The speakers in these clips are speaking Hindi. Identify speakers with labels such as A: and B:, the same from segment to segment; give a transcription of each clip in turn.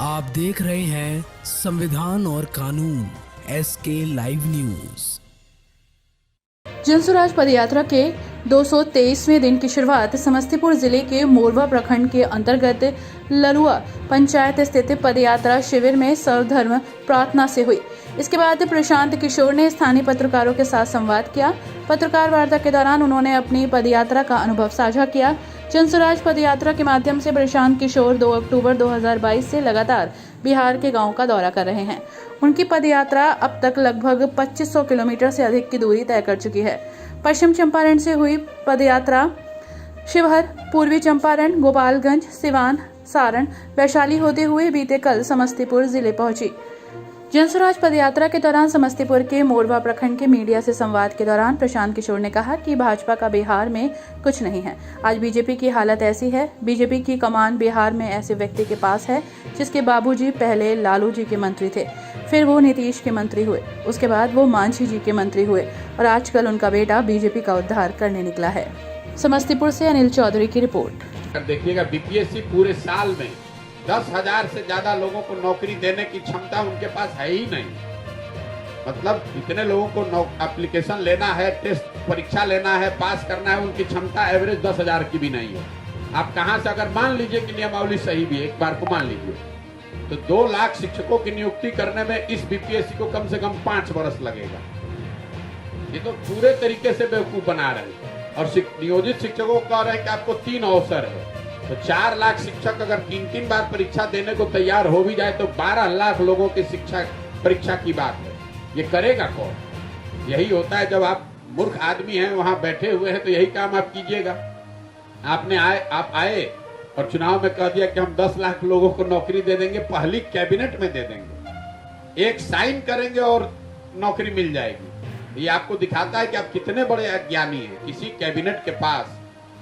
A: आप देख रहे हैं संविधान और कानून SK लाइव न्यूज।
B: जनसुराज पदयात्रा के 223वें दिन की शुरुआत समस्तीपुर जिले के मोरवा प्रखंड के अंतर्गत लरुआ पंचायत स्थित पदयात्रा शिविर में सर्वधर्म प्रार्थना से हुई। इसके बाद प्रशांत किशोर ने स्थानीय पत्रकारों के साथ संवाद किया। पत्रकार वार्ता के दौरान उन्होंने अपनी पदयात्रा का अनुभव साझा किया। जनसुराज पदयात्रा के माध्यम से प्रशांत किशोर 2 अक्टूबर 2022 से लगातार बिहार के गांवों का दौरा कर रहे हैं। उनकी पदयात्रा अब तक लगभग 2500 किलोमीटर से अधिक की दूरी तय कर चुकी है। पश्चिम चंपारण से हुई पदयात्रा शिवहर, पूर्वी चंपारण, गोपालगंज, सिवान, सारण, वैशाली होते हुए बीते कल समस्तीपुर जिले पहुंची। जनसुराज पदयात्रा के दौरान समस्तीपुर के मोरवा प्रखंड के मीडिया से संवाद के दौरान प्रशांत किशोर ने कहा कि भाजपा का बिहार में कुछ नहीं है। आज बीजेपी की हालत ऐसी है। बीजेपी की कमान बिहार में ऐसे व्यक्ति के पास है जिसके बाबूजी पहले लालू जी के मंत्री थे, फिर वो नीतीश के मंत्री हुए, उसके बाद वो मांझी जी के मंत्री हुए और आजकल उनका बेटा बीजेपी का उद्धार करने निकला है। समस्तीपुर से अनिल चौधरी की रिपोर्ट।
C: देखिएगा, बीपीएससी पूरे साल में 10,000 से ज्यादा लोगों को नौकरी देने की क्षमता उनके पास है ही नहीं। मतलब इतने लोगों को एप्लीकेशन लेना है, टेस्ट परीक्षा लेना है, पास करना है, उनकी क्षमता एवरेज 10,000 की भी नहीं है। आप कहां से, अगर मान लीजिए कि नियमावली सही भी है, एक बार को मान लीजिए, तो 2 लाख शिक्षकों की नियुक्ति करने में इस बीपीएससी को कम से कम 5 वर्ष लगेगा। ये तो पूरे तरीके से बेवकूफ बना रहे हैं। और नियोजित शिक्षकों को कह रहे हैं कि आपको 3 अवसर है, तो 4 लाख शिक्षक अगर 3 बार परीक्षा देने को तैयार हो भी जाए तो 12 लाख लोगों की शिक्षा परीक्षा की बात है। ये करेगा कौन? यही होता है जब आप मूर्ख आदमी हैं, वहां बैठे हुए हैं, तो यही काम आप कीजिएगा। आप आए और चुनाव में कह दिया कि हम 10 लाख लोगों को नौकरी दे देंगे, पहली कैबिनेट में दे देंगे, एक साइन करेंगे और नौकरी मिल जाएगी। ये आपको दिखाता है कि आप कितने बड़े अज्ञानी हैं। किसी कैबिनेट के पास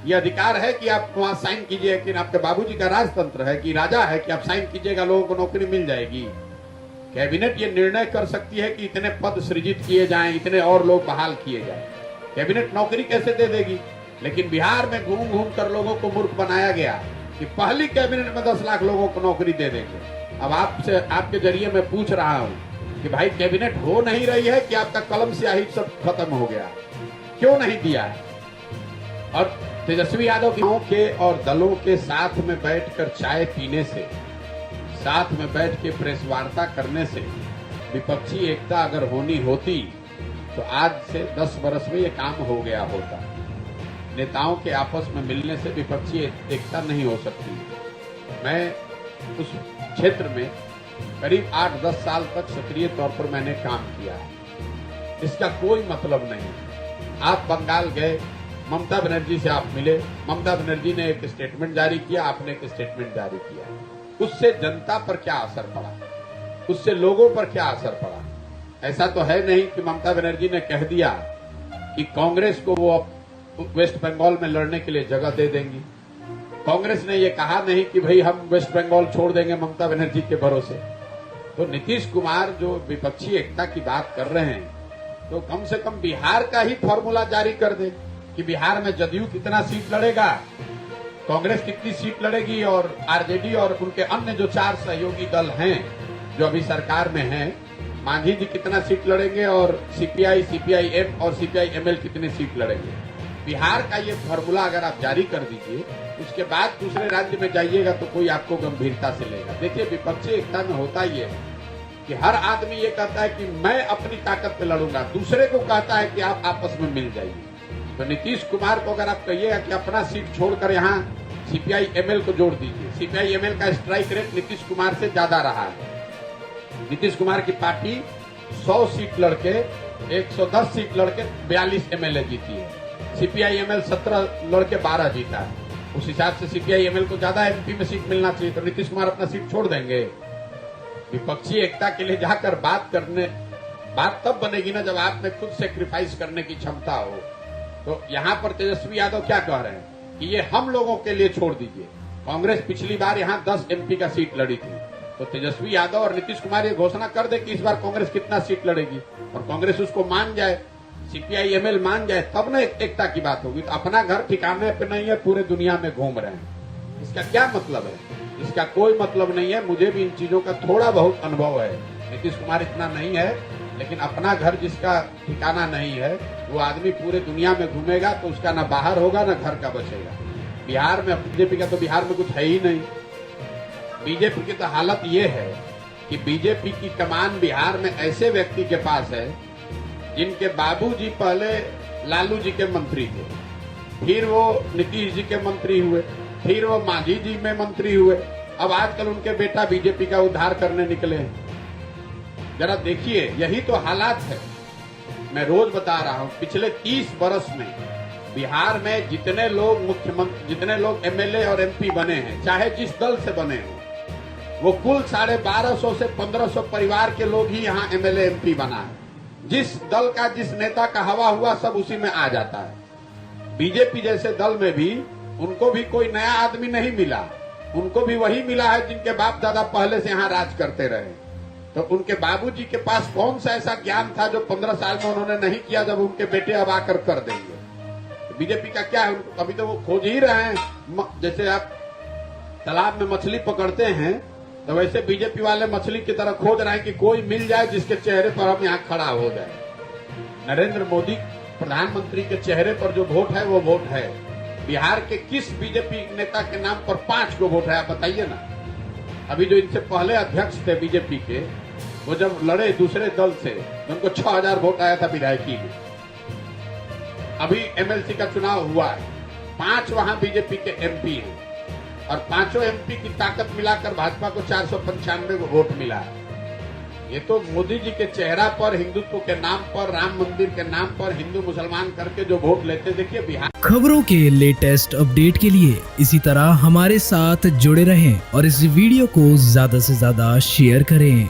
C: ये अधिकार है कि आप वहां साइन कीजिए, कि आपके बाबूजी का राजतंत्र है कि राजा है कि आप साइन कीजिएगा, लोगों को नौकरी मिल जाएगी। कैबिनेट ये निर्णय कर सकती है कि इतने पद सृजित किए जाएं, इतने और लोग बहाल किए जाएं। कैबिनेट नौकरी कैसे दे देगी? लेकिन बिहार में घूम घूम कर लोगों को मूर्ख बनाया गया कि पहली कैबिनेट में 10 लाख लोगों को नौकरी दे देंगे। अब आपसे, आपके जरिए मैं पूछ रहा हूं कि भाई कैबिनेट हो नहीं रही है कि आपका कलम स्याही सब खत्म हो गया? क्यों नहीं दिया है? और तेजस्वी यादव के और दलों के साथ में बैठकर चाय पीने से, साथ में बैठ के प्रेस वार्ता करने से विपक्षी एकता अगर होनी होती तो आज से 10 वर्ष में ये काम हो गया होता। नेताओं के आपस में मिलने से विपक्षी एकता नहीं हो सकती। मैं उस क्षेत्र में करीब 8-10 साल तक सक्रिय तौर पर मैंने काम किया है। इसका कोई मतलब नहीं। आप बंगाल गए, ममता बनर्जी से आप मिले, ममता बनर्जी ने एक स्टेटमेंट जारी किया, आपने एक स्टेटमेंट जारी किया। उससे जनता पर क्या असर पड़ा? उससे लोगों पर क्या असर पड़ा? ऐसा तो है नहीं कि ममता बनर्जी ने कह दिया कि कांग्रेस को वो वेस्ट बंगाल में लड़ने के लिए जगह दे देंगी। कांग्रेस ने ये कहा नहीं कि भाई हम वेस्ट बंगाल छोड़ देंगे ममता बनर्जी के भरोसे। तो नीतीश कुमार जो विपक्षी एकता की बात कर रहे हैं, तो कम से कम बिहार का ही फॉर्मूला जारी कर दे कि बिहार में जदयू कितना सीट लड़ेगा, कांग्रेस कितनी सीट लड़ेगी, और आरजेडी और उनके अन्य जो 4 सहयोगी दल हैं जो अभी सरकार में हैं, मांझी जी कितना सीट लड़ेंगे, और सीपीआई, सीपीआईएम और सीपीआईएमएल कितने सीट लड़ेंगे। बिहार का ये फॉर्मूला अगर आप जारी कर दीजिए, उसके बाद दूसरे राज्य में जाइएगा तो कोई आपको गंभीरता से लेगा। देखिए, विपक्षी एकता में होता ये है कि हर आदमी ये कहता है कि मैं अपनी ताकत पे लड़ूंगा, दूसरे को कहता है कि आप आपस में मिल जाइए। तो नीतीश कुमार को अगर आप कहिएगा कि अपना सीट छोड़कर यहाँ सीपीआईएमएल को जोड़ दीजिए, सीपीआईएमएल का स्ट्राइक रेट नीतीश कुमार से ज्यादा रहा है। नीतीश कुमार की पार्टी 100 सीट लड़के, 110 सीट लड़के 42 एमएलए जीती है। सीपीआईएमएल 17 लड़के 12 जीता है। उस हिसाब से सीपीआईएमएल को ज्यादा एमपी में सीट मिलना चाहिए, तो नीतीश कुमार अपना सीट छोड़ देंगे। विपक्षी एकता के लिए जाकर बात तब बनेगी ना जब आप में खुद सेक्रीफाइस करने की क्षमता हो। तो यहाँ पर तेजस्वी यादव क्या कह रहे हैं कि ये हम लोगों के लिए छोड़ दीजिए। कांग्रेस पिछली बार यहाँ 10 एमपी का सीट लड़ी थी, तो तेजस्वी यादव और नीतीश कुमार ये घोषणा कर दे कि इस बार कांग्रेस कितना सीट लड़ेगी, और कांग्रेस उसको मान जाए, सीपीआईएमएल मान जाए, तब ना एकता की बात होगी। तो अपना घर ठिकाने पे नहीं है, पूरे दुनिया में घूम रहे हैं। इसका क्या मतलब है? इसका कोई मतलब नहीं है। मुझे भी इन चीजों का थोड़ा बहुत अनुभव है। नीतीश कुमार इतना नहीं है, लेकिन अपना घर जिसका ठिकाना नहीं है वो आदमी पूरे दुनिया में घूमेगा तो उसका ना बाहर होगा ना घर का बचेगा। बिहार में बीजेपी का तो बिहार में कुछ है ही नहीं। बीजेपी की तो हालत ये है कि बीजेपी की कमान बिहार में ऐसे व्यक्ति के पास है जिनके बाबूजी पहले लालू जी के मंत्री थे, फिर वो नीतीश जी के मंत्री हुए, फिर वो मांझी जी में मंत्री हुए, अब आजकल उनके बेटा बीजेपी का उद्धार करने निकले हैं। जरा देखिए, यही तो हालात है। मैं रोज बता रहा हूं, पिछले 30 बरस में बिहार में जितने लोग मुख्यमंत्री, जितने लोग एमएलए और एमपी बने हैं, चाहे जिस दल से बने हो, वो कुल 1250 से 1500 परिवार के लोग ही यहाँ एमएलए एमपी बना है। जिस दल का, जिस नेता का हवा हुआ, सब उसी में आ जाता है। बीजेपी जैसे दल में भी उनको भी कोई नया आदमी नहीं मिला, उनको भी वही मिला है जिनके बाप दादा पहले से यहाँ राज करते रहे। तो उनके बाबूजी के पास कौन सा ऐसा ज्ञान था जो 15 साल में उन्होंने नहीं किया, जब उनके बेटे अब आकर कर देंगे। तो बीजेपी का क्या है, अभी तो वो खोज ही रहे हैं। जैसे आप तालाब में मछली पकड़ते हैं तो वैसे बीजेपी वाले मछली की तरह खोज रहे हैं कि कोई मिल जाए जिसके चेहरे पर हम यहाँ खड़ा हो जाए। नरेंद्र मोदी प्रधानमंत्री के चेहरे पर जो वोट है वो वोट है। बिहार के किस बीजेपी नेता के नाम पर 5 गो वोट है, आप बताइए ना। अभी जो इनसे पहले अध्यक्ष थे बीजेपी के, वो जब लड़े दूसरे दल से तो उनको 6000 वोट आया था विधायकी में। अभी एमएलसी का चुनाव हुआ है, 5 वहां बीजेपी के एमपी हैं और 5 एमपी की ताकत मिलाकर भाजपा को 495 वोट मिला है। ये तो मोदी जी के चेहरा पर, हिंदुत्व के नाम पर, राम मंदिर के नाम पर हिंदू मुसलमान करके जो वोट लेते, देखिए बिहार।
A: खबरों के लेटेस्ट अपडेट के लिए इसी तरह हमारे साथ जुड़े रहें और इस वीडियो को ज्यादा से ज्यादा शेयर करें।